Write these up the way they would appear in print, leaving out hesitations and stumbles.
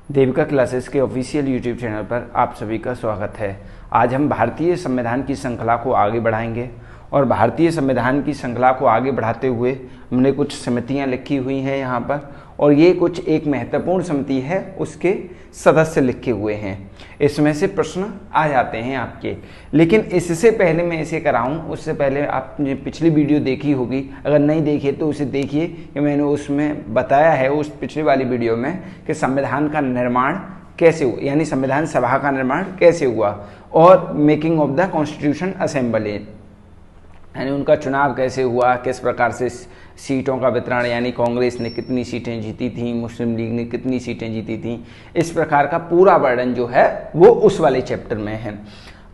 Devika classes के official YouTube channel पर आप सभी का स्वागत है। आज हम भारतीय संविधान की श्रृंखला को आगे बढ़ाएंगे और भारतीय संविधान की श्रृंखला को आगे बढ़ाते हुए हमने कुछ समितियां लिखी हुई हैं यहाँ पर, और ये कुछ एक महत्वपूर्ण समिति है उसके सदस्य लिखे हुए हैं। इसमें से प्रश्न आ जाते हैं आपके, लेकिन इससे पहले मैं इसे कराऊं उससे पहले आपने पिछली वीडियो देखी होगी, अगर नहीं देखी तो उसे देखिए कि मैंने उसमें बताया है उस पिछली वाली वीडियो में कि संविधान का निर्माण कैसे हुआ, यानी संविधान सभा का निर्माण कैसे हुआ और making of the constitution assembly, यानी उनका चुनाव कैसे हुआ, किस प्रकार से सीटों का वितरण, यानी कांग्रेस ने कितनी सीटें जीती थी, मुस्लिम लीग ने कितनी सीटें जीती थी, इस प्रकार का पूरा वर्णन जो है वो उस वाले चैप्टर में है।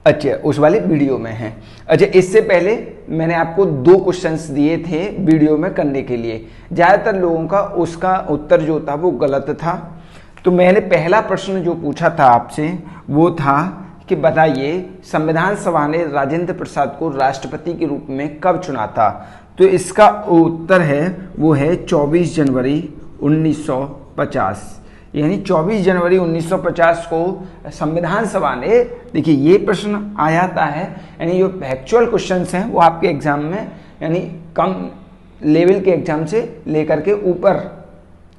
अच्छा, उस वाले वीडियो में है। अच्छा, इससे पहले मैंने आपको 2 क्वेश्चंस दिए थे वीडियो में करने के लिए। ज़्यादातर लोगों का उसका उत्तर जो था वो गलत था। तो मैंने पहला प्रश्न जो पूछा था आपसे वो था कि बताइए संविधान सभा ने राजेंद्र प्रसाद को राष्ट्रपति के रूप में कब चुना था। तो इसका उत्तर है वो है 24 जनवरी 1950, यानी 24 जनवरी 1950 को संविधान सभा ने, देखिए ये प्रश्न आ जाता है, यानी जो फैक्चुअल क्वेश्चंस हैं वो आपके एग्जाम में यानी कम लेवल के एग्जाम से लेकर के ऊपर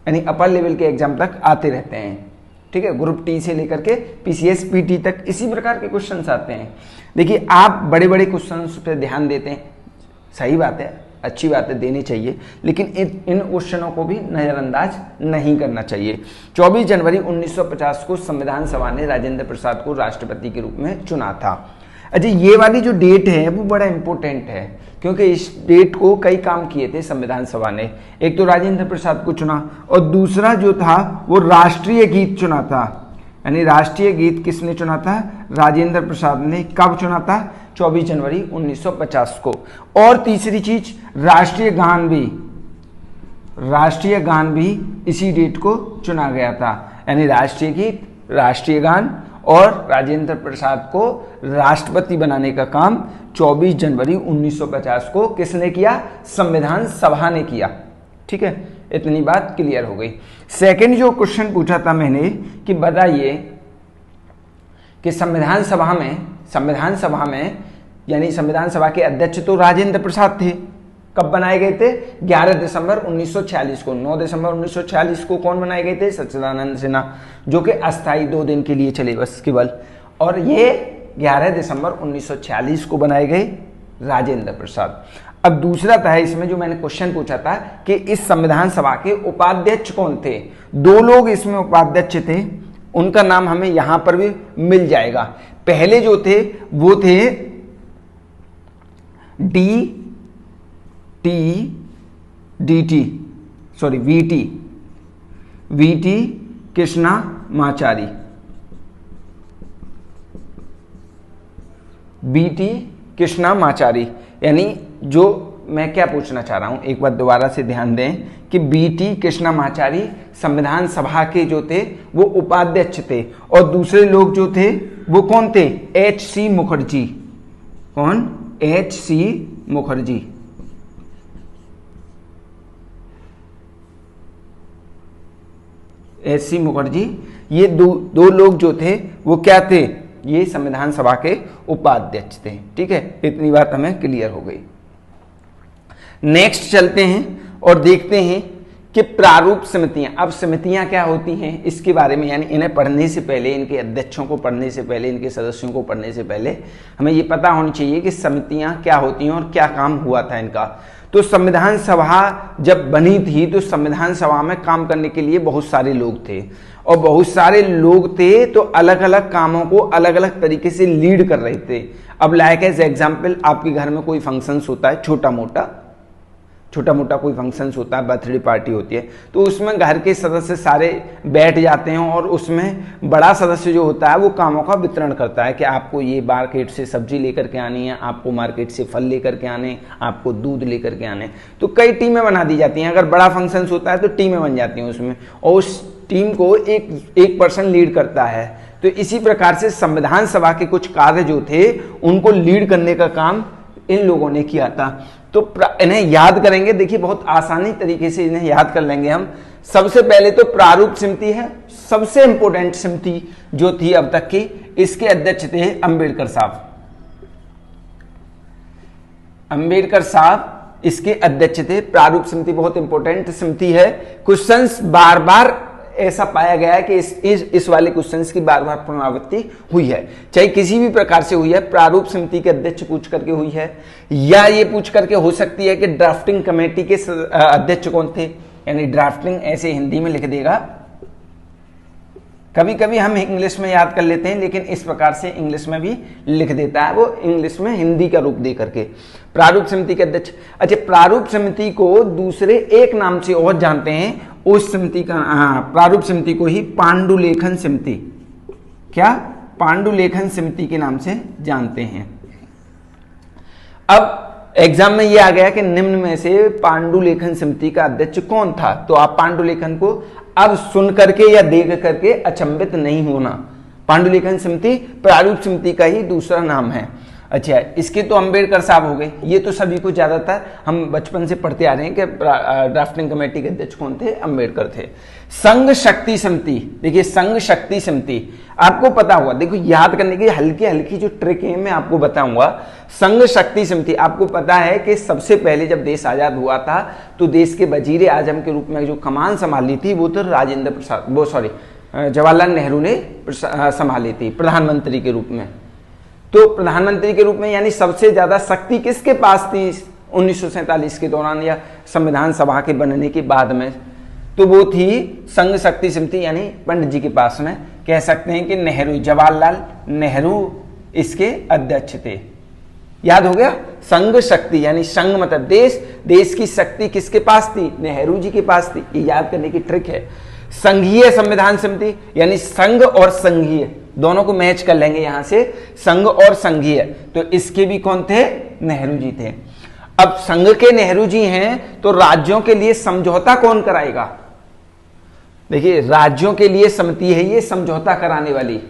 यानी अपर लेवल के एग्जाम तक आते रहते हैं। ठीक है, ग्रुप टी से लेकर के पीसीएस पीटी तक इसी प्रकार के क्वेश्चंस आते हैं। देखिए आप बड़े बड़े क्वेश्चंस पे ध्यान देते हैं, सही बात है, अच्छी बात है, देनी चाहिए, लेकिन इन क्वेश्चनों को भी नज़रअंदाज नहीं करना चाहिए। 24 जनवरी 1950 को संविधान सभा ने राजेंद्र प्रसाद को राष्ट्रपति के रूप में चुना था। अच्छा, ये वाली जो डेट है वो बड़ा इंपॉर्टेंट है, क्योंकि इस डेट को कई काम किए थे संविधान सभा ने। एक तो राजेंद्र प्रसाद को चुना और दूसरा जो था वो राष्ट्रीय गीत चुना था, यानी राष्ट्रीय गीत किसने चुना था? राजेंद्र प्रसाद ने। कब चुना था? 24 जनवरी 1950 को। और तीसरी चीज राष्ट्रीय गान भी इसी डेट को चुना गया था, यानी राष्ट्रीय गीत, राष्ट्रीय गान और राजेंद्र प्रसाद को राष्ट्रपति बनाने का काम 24 जनवरी 1950 को किसने किया? संविधान सभा ने किया। ठीक है, इतनी बात क्लियर हो गई। सेकंड जो क्वेश्चन पूछा था मैंने कि बताइए कि संविधान सभा में यानी संविधान सभा के अध्यक्ष तो राजेंद्र प्रसाद थे। कब बनाए गए थे? 11 दिसंबर 1946 को। 9 दिसंबर 1946 को कौन बनाए गए थे? सच्चिदानंद सिन्हा, जो कि अस्थायी 2 दिन के लिए चले बस केवल। और ये 11 दिसंबर 1946 को बनाए गए राजेंद्र प्रसाद। अब दूसरा था इसमें जो मैंने क्वेश्चन पूछा था कि इस संविधान सभा के उपाध्यक्ष कौन थे। 2 लोग इसमें उपाध्यक्ष थे, उनका नाम हमें यहां पर भी मिल जाएगा। पहले जो थे वो थे वीटी कृष्णामाचारी। यानी जो मैं क्या पूछना चाह रहा हूं, एक बार दोबारा से ध्यान दें कि बीटी कृष्णामाचारी संविधान सभा के जो थे वो उपाध्यक्ष थे, और दूसरे लोग जो थे वो कौन थे? एच.सी. मुखर्जी। कौन? एच.सी. मुखर्जी। एच.सी. मुखर्जी, ये दो लोग जो थे वो क्या थे? ये संविधान सभा के उपाध्यक्ष थे। ठीक है, इतनी बात हमें क्लियर हो गई। नेक्स्ट चलते हैं और देखते हैं कि प्रारूप समितियां। अब समितियां क्या होती हैं इसके बारे में, यानी इन्हें पढ़ने से पहले, इनके अध्यक्षों को पढ़ने से पहले, इनके सदस्यों को पढ़ने से पहले हमें ये पता होनी चाहिए कि समितियां क्या होती हैं और क्या काम हुआ था इनका। तो संविधान सभा जब बनी थी तो संविधान सभा में काम करने के लिए बहुत सारे लोग थे, और बहुत सारे लोग थे तो अलग अलग कामों को अलग अलग तरीके से लीड कर रहे थे। अब लाइक एज एग्जाम्पल, आपके घर में कोई फंक्शंस होता है, छोटा मोटा कोई फंक्शंस होता है, बर्थडे पार्टी होती है, तो उसमें घर के सदस्य सारे बैठ जाते हैं और उसमें बड़ा सदस्य जो होता है वो कामों का वितरण करता है कि आपको ये मार्केट से सब्जी लेकर के आनी है, आपको मार्केट से फल लेकर के आने, आपको दूध लेकर के आने। तो कई टीमें बना दी जाती हैं। अगर बड़ा फंक्शंस होता है तो टीमें बन जाती हैं उसमें, और उस टीम को एक पर्सन लीड करता है। तो इसी प्रकार से संविधान सभा के कुछ कार्य जो थे उनको लीड करने का काम इन लोगों ने किया था। तो इन्हें याद करेंगे, देखिए बहुत आसानी तरीके से इन्हें याद कर लेंगे हम। सबसे पहले तो प्रारूप समिति है, सबसे इंपॉर्टेंट समिति जो थी अब तक की, इसके अध्यक्ष थे अंबेडकर साहब। अंबेडकर साहब इसके अध्यक्ष थे। प्रारूप समिति बहुत इंपॉर्टेंट समिति है। क्वेश्चंस बार बार ऐसा पाया गया है कि इस वाले क्वेश्चंस की बार बार पुनरावृत्ति हुई है, चाहे किसी भी प्रकार से हुई है। प्रारूप समिति के अध्यक्ष पूछ करके हुई है, या ये पूछ करके हो सकती है कि ड्राफ्टिंग कमेटी के अध्यक्ष कौन थे, यानी ड्राफ्टिंग ऐसे हिंदी में लिख देगा। कभी कभी हम इंग्लिश में याद कर लेते हैं, लेकिन इस प्रकार से इंग्लिश में भी लिख देता है वो, इंग्लिश में हिंदी का रूप दे करके। प्रारूप समिति के अध्यक्ष। अच्छा, प्रारूप समिति को दूसरे एक नाम से और जानते हैं, उस समिति का प्रारूप समिति को ही पांडुलेखन समिति, क्या पांडुलेखन समिति के नाम से जानते हैं। अब एग्जाम में ये आ गया कि निम्न में से पांडुलेखन समिति का अध्यक्ष कौन था, तो आप पांडुलेखन को अब सुन करके या देख करके अचंभित नहीं होना। पांडुलेखन समिति प्रारूप समिति का ही दूसरा नाम है। अच्छा, इसके तो अंबेडकर साहब हो गए, ये तो सभी को ज्यादातर हम बचपन से पढ़ते आ रहे हैं कि ड्राफ्टिंग कमेटी के अध्यक्ष कौन थे, अंबेडकर थे। संघ शक्ति समिति, देखिए संघ शक्ति समिति आपको पता होगा, देखो याद करने की हल्की हल्की जो ट्रिक है मैं आपको बताऊंगा। संघ शक्ति समिति, आपको पता है कि सबसे पहले जब देश आजाद हुआ था तो देश के वजीर आजम के रूप में जो कमान संभाली थी वो तो राजेंद्र प्रसाद, वो सॉरी जवाहरलाल नेहरू ने संभाली थी प्रधानमंत्री के रूप में। तो प्रधानमंत्री के रूप में यानी सबसे ज्यादा शक्ति किसके पास थी 1947 के दौरान या संविधान सभा के बनने के बाद में, तो वो थी संघ शक्ति समिति, यानी पंडित जी के पास में। कह सकते हैं कि नेहरू, जवाहरलाल नेहरू इसके अध्यक्ष थे। याद हो गया, संघ शक्ति यानी संघ मतलब देश, देश की शक्ति किसके पास थी, नेहरू जी के पास थी। ये याद करने की ट्रिक है। संघीय संविधान समिति यानी संघ और संघीय दोनों को मैच कर लेंगे यहां से, संघ और संघीय, तो इसके भी कौन थे, नेहरू जी थे। अब संघ के नेहरू जी हैं तो राज्यों के लिए समझौता कौन कराएगा, देखिए राज्यों के लिए समिति है ये समझौता कराने वाली,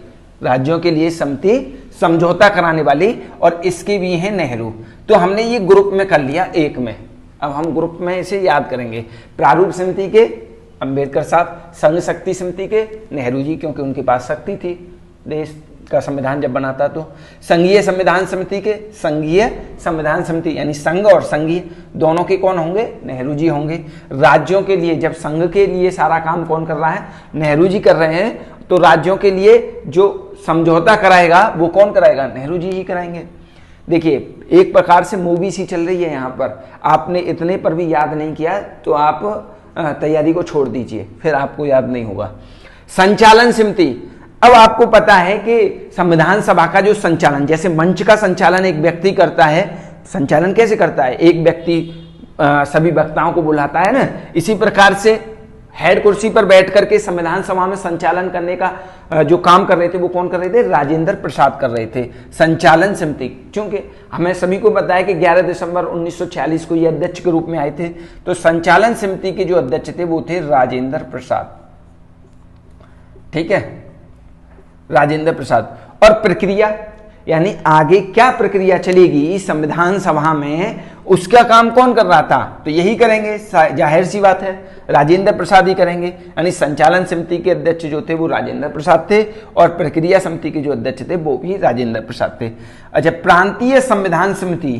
राज्यों के लिए समिति समझौता कराने वाली, और इसके भी हैं नेहरू। तो हमने ये ग्रुप में कर लिया एक में, अब हम ग्रुप में इसे याद करेंगे। प्रारूप समिति के अंबेडकर साहब, संघ शक्ति समिति के नेहरू जी, क्योंकि उनके पास शक्ति थी देश का संविधान जब बनाता। तो संघीय संविधान समिति के, संघीय संविधान समिति यानी संघ और संघीय दोनों के कौन होंगे, नेहरू जी होंगे। राज्यों के लिए, जब संघ के लिए सारा काम कौन कर रहा है, नेहरू जी कर रहे हैं, तो राज्यों के लिए जो समझौता कराएगा वो कौन कराएगा, नेहरू जी ही कराएंगे। देखिए एक प्रकार से मूवी सी चल रही है यहाँ पर, आपने इतने पर भी याद नहीं किया तो आप तैयारी को छोड़ दीजिए, फिर आपको याद नहीं होगा। संचालन समिति, अब आपको पता है कि संविधान सभा का जो संचालन, जैसे मंच का संचालन एक व्यक्ति करता है, संचालन कैसे करता है, एक व्यक्ति सभी वक्ताओं को बुलाता है ना, इसी प्रकार से हेड कुर्सी पर बैठ करके संविधान सभा में संचालन करने का जो काम कर रहे थे वो कौन कर रहे थे, राजेंद्र प्रसाद कर रहे थे। संचालन समिति, क्योंकि हमें सभी को पता है कि 11 दिसंबर 1946 को ये अध्यक्ष के रूप में आए थे, तो संचालन समिति के जो अध्यक्ष थे वो थे राजेंद्र प्रसाद, ठीक है, राजेंद्र प्रसाद। और प्रक्रिया यानी आगे क्या प्रक्रिया चलेगी संविधान सभा में, उसका काम कौन कर रहा था, तो यही करेंगे, जाहिर सी बात है राजेंद्र प्रसाद ही करेंगे। यानी संचालन समिति के अध्यक्ष जो थे वो राजेंद्र प्रसाद थे, और प्रक्रिया समिति के जो अध्यक्ष थे वो भी राजेंद्र प्रसाद थे। अच्छा, प्रांतीय संविधान समिति,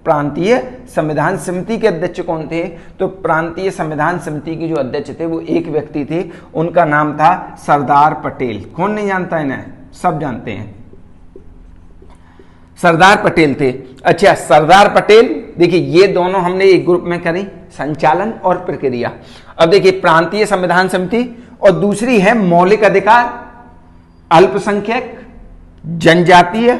प्रांतीय संविधान समिति के अध्यक्ष कौन थे, तो प्रांतीय संविधान समिति के जो अध्यक्ष थे वो एक व्यक्ति थे, उनका नाम था सरदार पटेल। कौन नहीं जानता है ना, सब जानते हैं, सरदार पटेल थे। अच्छा, सरदार पटेल, देखिए ये दोनों हमने एक ग्रुप में करी, संचालन और प्रक्रिया। अब देखिए प्रांतीय संविधान समिति और दूसरी है मौलिक अधिकार, अल्पसंख्यक, जनजातीय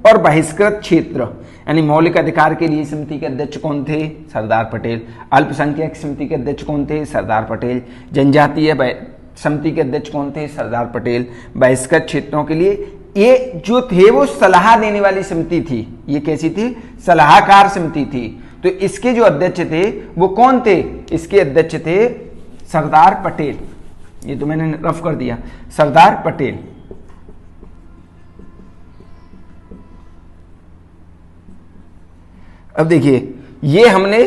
और बहिष्कृत क्षेत्र। यानी मौलिक अधिकार के लिए समिति के अध्यक्ष कौन थे, सरदार पटेल। अल्पसंख्यक समिति के अध्यक्ष कौन थे, सरदार पटेल। जनजातीय समिति के अध्यक्ष कौन थे, सरदार पटेल। बहिष्कृत क्षेत्रों के लिए ये जो थे वो सलाह देने वाली समिति थी, ये कैसी थी, सलाहकार समिति थी। तो इसके जो अध्यक्ष थे वो कौन थे, इसके अध्यक्ष थे सरदार पटेल। ये तो मैंने रफ कर दिया, सरदार पटेल। अब देखिए ये हमने,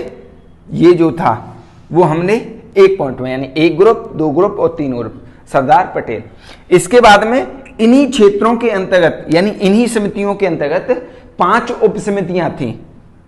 ये जो था वो हमने एक पॉइंट में, यानी एक ग्रुप, दो ग्रुप और तीन ग्रुप। सरदार पटेल। इसके बाद में इन्हीं क्षेत्रों के अंतर्गत यानी इन्हीं समितियों के अंतर्गत 5 उप समितियां थी।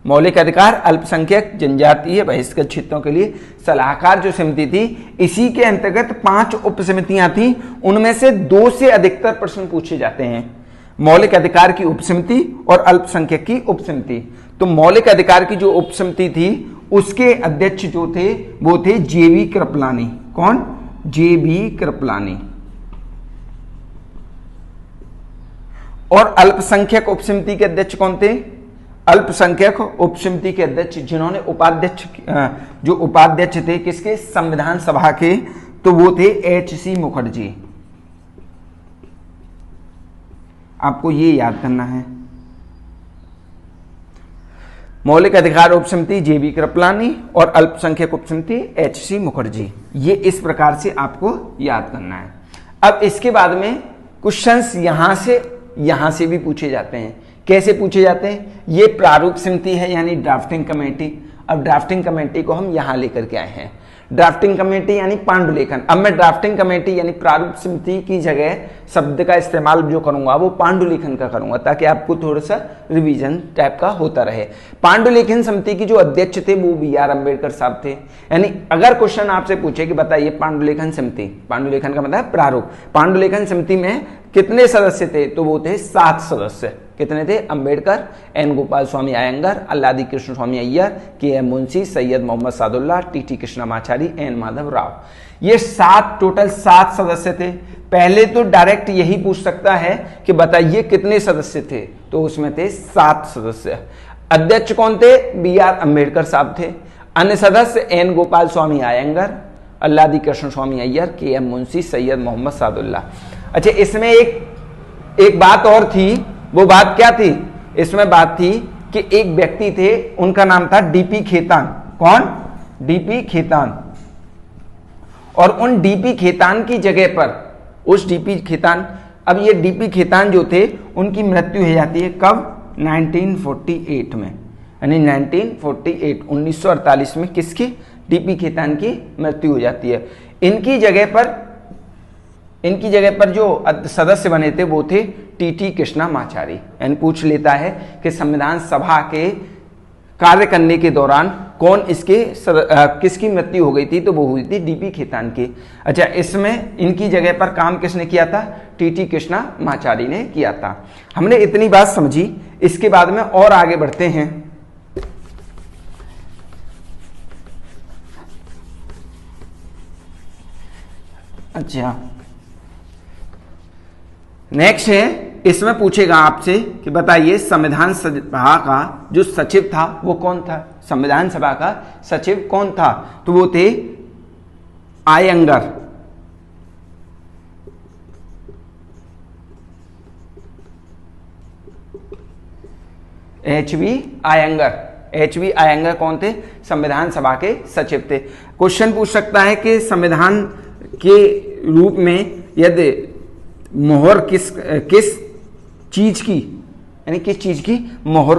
मौलिक अधिकार, अल्पसंख्यक, जनजातीय, बहिष्कृत क्षेत्रों के लिए सलाहकार जो समिति थी, इसी के अंतर्गत 5 उप समितियां थी। उनमें से 2 से अधिकतर प्रश्न पूछे जाते हैं, मौलिक अधिकार की उप समिति और अल्पसंख्यक की उप समिति। तो मौलिक अधिकार की जो उप समिति थी उसके अध्यक्ष जो थे वो थे जेबी कृपलानी। कौन? जेबी कृपलानी। और अल्पसंख्यक उप समिति के अध्यक्ष कौन थे? अल्पसंख्यक उप समिति के अध्यक्ष जिन्होंने उपाध्यक्ष थे किसके? संविधान सभा के, तो वो थे एच.सी. मुखर्जी। आपको ये याद करना है। मौलिक अधिकार उप समिति जेबी कृपलानी और अल्पसंख्यक उप समिति एच.सी. मुखर्जी। ये इस प्रकार से आपको याद करना है। अब इसके बाद में क्वेश्चंस यहां से भी पूछे जाते हैं। कैसे पूछे जाते हैं? ये प्रारूप समिति है यानी ड्राफ्टिंग कमेटी। अब ड्राफ्टिंग कमेटी को हम यहां लेकर के आए हैं। ड्राफ्टिंग कमेटी यानी पांडुलेखन। अब मैं ड्राफ्टिंग कमेटी यानी प्रारूप समिति की जगह शब्द का इस्तेमाल जो करूंगा वो पांडुलेखन का करूंगा, ताकि आपको थोड़ा सा रिवीजन टाइप का होता रहे। पांडुलेखन समिति की जो अध्यक्ष थे वो B.R. अम्बेडकर साहब थे। यानी अगर क्वेश्चन आपसे पूछे कि बताइए पांडुलेखन समिति, पांडुलेखन का मतलब प्रारूप, पांडुलेखन समिति में कितने सदस्य थे? तो वो थे 7 सदस्य। कितने थे? Ambedkar, N Gopalaswami Ayyangar, Alladi Krishnaswami Ayyar, K M. Munshi, Syed Muhammad Saadulla, T T. Krishnamachari, N Madhav Rao. ये 7 टोटल 7 सदस्य थे। पहले तो डायरेक्ट यही पूछ सकता है कि बताइए कितने सदस्य थे, तो उसमें थे 7 सदस्य। अध्यक्ष कौन थे? B.R. अम्बेडकर साहब थे। अन्य सदस्य N Gopalaswami Ayyangar, Alladi Krishnaswami Ayyar, K M. Munshi, Syed Muhammad Sadullah. अच्छा, इसमें एक बात और थी। वो बात क्या थी? इसमें बात थी कि एक व्यक्ति थे, उनका नाम था डीपी खेतान। कौन? डीपी खेतान। और उन डीपी खेतान की जगह पर उस डीपी खेतान, अब ये डीपी खेतान जो थे उनकी मृत्यु हो जाती है कब? 1948 में, यानी 1948 में किसकी? डीपी खेतान की मृत्यु हो जाती है। इनकी जगह पर जो सदस्य बने थे वो थे टी.टी. कृष्णमाचारी। यानी पूछ लेता है कि संविधान सभा के कार्य करने के दौरान कौन किसकी मृत्यु हो गई थी? तो वो हुई थी डीपी खेतान की। अच्छा, इसमें इनकी जगह पर काम किसने किया था? टी.टी. कृष्णमाचारी ने किया था। हमने इतनी बात समझी। इसके बाद में और आगे बढ़ते हैं। अच्छा, नेक्स्ट है, इसमें पूछेगा आपसे कि बताइए संविधान सभा का जो सचिव था वो कौन था? संविधान सभा का सचिव कौन था? तो वो थे आयंगर। एच.वी. आयंगर कौन थे? संविधान सभा के सचिव थे। क्वेश्चन पूछ सकता है कि संविधान के रूप में यदि मोहर किस चीज की, यानी किस चीज की मोहर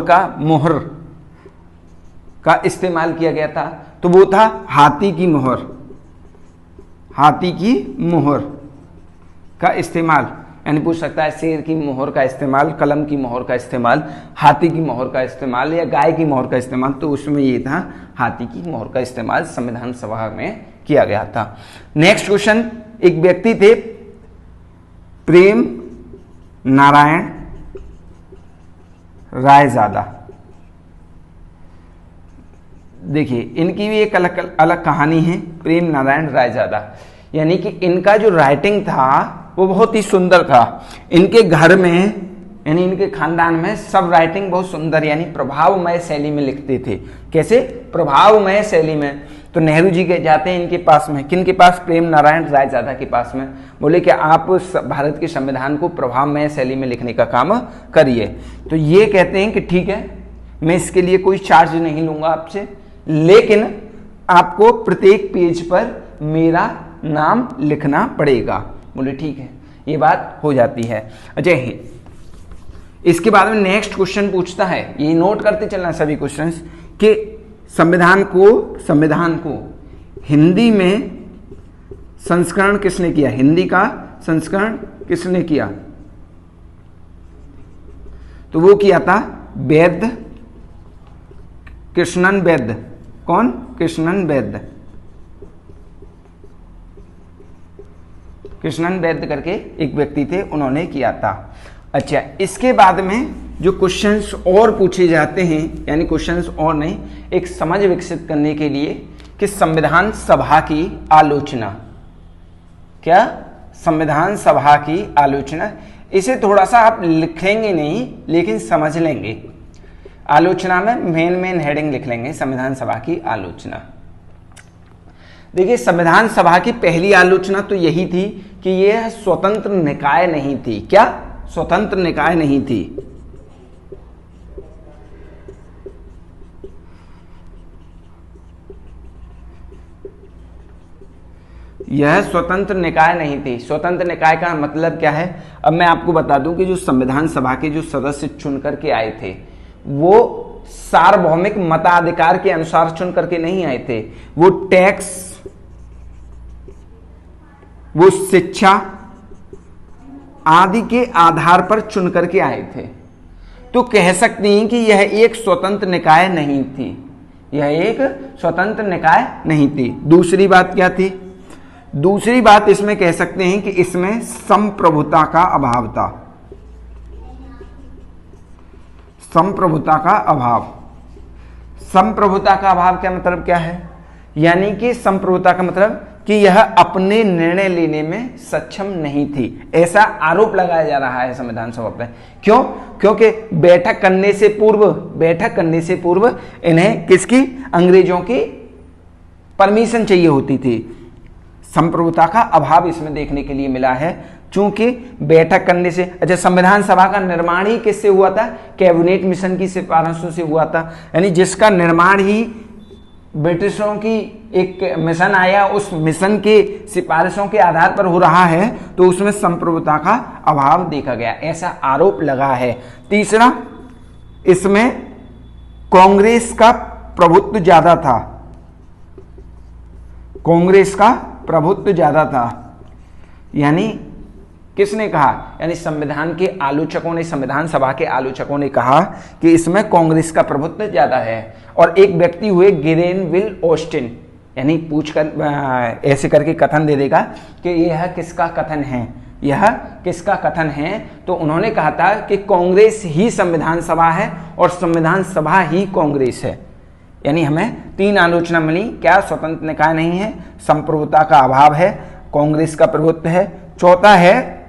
का इस्तेमाल किया गया था? तो वो था हाथी की मोहर। हाथी की मोहर का इस्तेमाल, यानी पूछ सकता है शेर की मोहर का इस्तेमाल, कलम की मोहर का इस्तेमाल, हाथी की मोहर का इस्तेमाल या गाय की मोहर का इस्तेमाल। तो उसमें ये था हाथी की मोहर का इस्तेमाल संविधान सभा में किया गया था। नेक्स्ट क्वेश्चन, एक व्यक्ति थे प्रेम नारायण रायजादा। देखिए, इनकी भी एक अलग कहानी है। प्रेम नारायण रायजादा, यानी कि इनका जो राइटिंग था वो बहुत ही सुंदर था। इनके घर में यानी इनके खानदान में सब राइटिंग बहुत सुंदर यानी प्रभावमय शैली में लिखते थे। कैसे? प्रभावमय शैली में। तो नेहरू जी के जाते हैं इनके पास में, किनके पास? प्रेम नारायण रायजादा के पास में। बोले कि आप भारत के संविधान को प्रभावमय शैली में लिखने का काम करिए। तो ये कहते हैं कि ठीक है, मैं इसके लिए कोई चार्ज नहीं लूंगा आपसे, लेकिन आपको प्रत्येक पेज पर मेरा नाम लिखना पड़ेगा। बोले ठीक है, ये बात हो जाती है। अच्छा, इसके बाद में नेक्स्ट क्वेश्चन पूछता है, ये नोट करते चलना सभी क्वेश्चंस, कि संविधान को हिंदी में संस्करण किसने किया, हिंदी का संस्करण किसने किया, तो वो किया था वैद्य, कृष्णन वैद्य। कौन, कृष्णन वैद्य, कृष्णन वैद्य करके एक व्यक्ति थे, उन्होंने किया था। अच्छा, इसके बाद में जो क्वेश्चंस और पूछे जाते हैं, यानी क्वेश्चंस और नहीं, एक समझ विकसित करने के लिए कि संविधान सभा की आलोचना, क्या, संविधान सभा की आलोचना, इसे थोड़ा सा आप लिखेंगे नहीं लेकिन समझ लेंगे। आलोचना में मेन हेडिंग लिख लेंगे, संविधान सभा की आलोचना। देखिए, संविधान सभा की पहली आलोचना तो यही थी कि यह स्वतंत्र निकाय नहीं थी। क्या, स्वतंत्र निकाय नहीं थी। यह स्वतंत्र निकाय नहीं थी। स्वतंत्र निकाय का मतलब क्या है, अब मैं आपको बता दूं कि जो संविधान सभा के जो सदस्य चुन करके आए थे वो सार्वभौमिक मताधिकार के अनुसार चुन करके नहीं आए थे, वो टैक्स, वो शिक्षा आदि के आधार पर चुन करके आए थे। तो कह सकते हैं कि यह एक स्वतंत्र निकाय नहीं थी, यह एक स्वतंत्र निकाय नहीं थी। दूसरी बात क्या थी, दूसरी बात इसमें कह सकते हैं कि इसमें संप्रभुता का अभाव था। संप्रभुता का अभाव, संप्रभुता का अभाव क्या मतलब क्या है, यानी कि संप्रभुता का मतलब कि यह अपने निर्णय लेने में सक्षम नहीं थी, ऐसा आरोप लगाया जा रहा है संविधान सभा पर। क्यों, क्योंकि बैठक करने से पूर्व इन्हें किसकी, अंग्रेजों की परमिशन चाहिए होती थी। संप्रभुता का अभाव इसमें देखने के लिए मिला है, चूंकि बैठक करने से, अच्छा, संविधान सभा का निर्माण ही किससे हुआ था, कैबिनेट मिशन की सिफारिशों से हुआ था, यानी जिसका निर्माण ही ब्रिटिशों की एक मिशन आया, उस मिशन के सिफारिशों के आधार पर हो रहा है, तो उसमें संप्रभुता का अभाव देखा गया, ऐसा आरोप लगा है। तीसरा, इसमें कांग्रेस का प्रभुत्व ज्यादा था, कांग्रेस का प्रभुत्व ज्यादा था। यानी किसने कहा, यानी संविधान के आलोचकों ने, संविधान सभा के आलोचकों ने कहा कि इसमें कांग्रेस का प्रभुत्व ज्यादा है। और एक व्यक्ति हुए ग्रेनविल ऑस्टिन, यानी पूछकर ऐसे करके कथन दे देगा कि यह किसका कथन है, यह किसका कथन है, तो उन्होंने कहा था कि कांग्रेस ही संविधान सभा है और संविधान सभा ही कांग्रेस है। यानी हमें तीन आलोचना मिली, क्या, स्वतंत्र निकाय नहीं है, संप्रभुता का अभाव है, कांग्रेस का प्रभुत्व है, चौथा है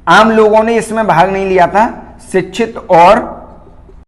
आम लोगों ने इसमें भाग नहीं लिया था, शिक्षित और